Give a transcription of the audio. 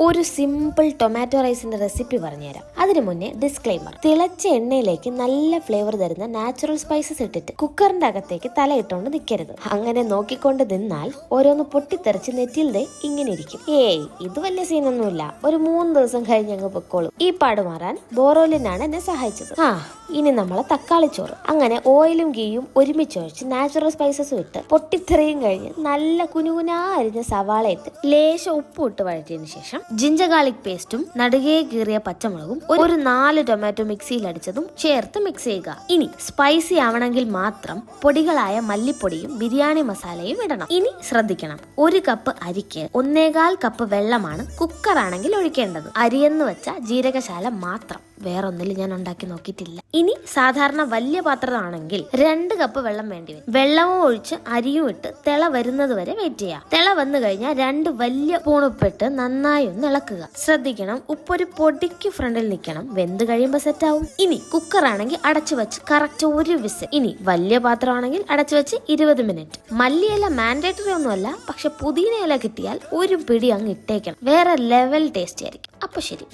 ഒരു simple tomato റൈസിന്റെ recipe പറഞ്ഞുതരാം. അതിനു മുന്നേ ഡിസ്ക്ലൈമർ. തിളച്ച എണ്ണയിലേക്ക് നല്ല ഫ്ലേവർ തരുന്ന നാച്ചുറൽ സ്പൈസസ് ഇട്ടിട്ട് കുക്കറിന്റെ അകത്തേക്ക് തലയിട്ടുകൊണ്ട് നിൽക്കരുത്. അങ്ങനെ നോക്കിക്കൊണ്ട് നിന്നാൽ ഓരോന്ന് പൊട്ടിത്തെറിച്ച് നെറ്റിയിൽ ഇങ്ങനെ ഇരിക്കും. ഇത് വലിയ സീനൊന്നുമില്ല, ഒരു 3 ദിവസം കഴിഞ്ഞ് അങ്ങ് പൊക്കോളും. ഈ പാട് മാറാൻ ബോറോലിനാണ് എന്നെ സഹായിച്ചത്. ഇനി നമ്മളെ തക്കാളി ചോറ്. അങ്ങനെ ഓയിലും ഗീയും ഒരുമിച്ചൊഴിച്ച് നാച്ചുറൽ സ്പൈസസും ഇട്ട് പൊട്ടിത്തെറിയും കഴിഞ്ഞ് നല്ല കുനുകുനാ അരിഞ്ഞ സവാള ഇട്ട് ലേശം ഉപ്പ് ഇട്ട് വഴറ്റിയതിനു ശേഷം ജിഞ്ചർ ഗാർലിക് പേസ്റ്റും നടുകെ കീറിയ പച്ചമുളകും ഒരു 4 ടൊമാറ്റോ മിക്സിയിൽ അടിച്ചതും ചേർത്ത് മിക്സ് ചെയ്യുക. ഇനി സ്പൈസി ആവണമെങ്കിൽ മാത്രം പൊടികളായ മല്ലിപ്പൊടിയും ബിരിയാണി മസാലയും ഇടണം. ഇനി ശ്രദ്ധിക്കണം, 1 കപ്പ് അരിക്ക് 1.25 കപ്പ് വെള്ളമാണ് കുക്കറാണെങ്കിൽ ഒഴിക്കേണ്ടത്. അരിയെന്ന് വെച്ച ജീരകശാല മാത്രം, വേറൊന്നിലും ഞാൻ ഉണ്ടാക്കി നോക്കിയിട്ടില്ല. ഇനി സാധാരണ വലിയ പാത്രമാണെങ്കിൽ 2 കപ്പ് വെള്ളം വേണ്ടി വരും. വെള്ളവും ഒഴിച്ച് അരിയും ഇട്ട് തിള വരുന്നത് വരെ വെയിറ്റ് ചെയ്യാം. തിള വന്നു കഴിഞ്ഞാൽ 2 വലിയ സ്പൂൺ ഉപ്പിട്ട് നന്നായി ഒന്ന് ഇളക്കുക. ശ്രദ്ധിക്കണം, ഉപ്പൊരു പൊടിക്ക് ഫ്രണ്ടിൽ നിൽക്കണം. വെന്ത് കഴിയുമ്പോൾ സെറ്റ് ആവും. ഇനി കുക്കർ ആണെങ്കിൽ അടച്ചു വെച്ച് കറക്റ്റ് 1 വിസിൽ. ഇനി വലിയ പാത്രമാണെങ്കിൽ അടച്ചു വെച്ച് 20 മിനിറ്റ്. മല്ലിയില മാൻഡേറ്ററി ഒന്നുമല്ല, പക്ഷെ പുതിന ഇല കിട്ടിയാൽ ഒരു പിടി അങ്ങ് ഇട്ടേക്കണം. വേറെ ലെവൽ ടേസ്റ്റ് ആയിരിക്കും. അപ്പൊ ശരി.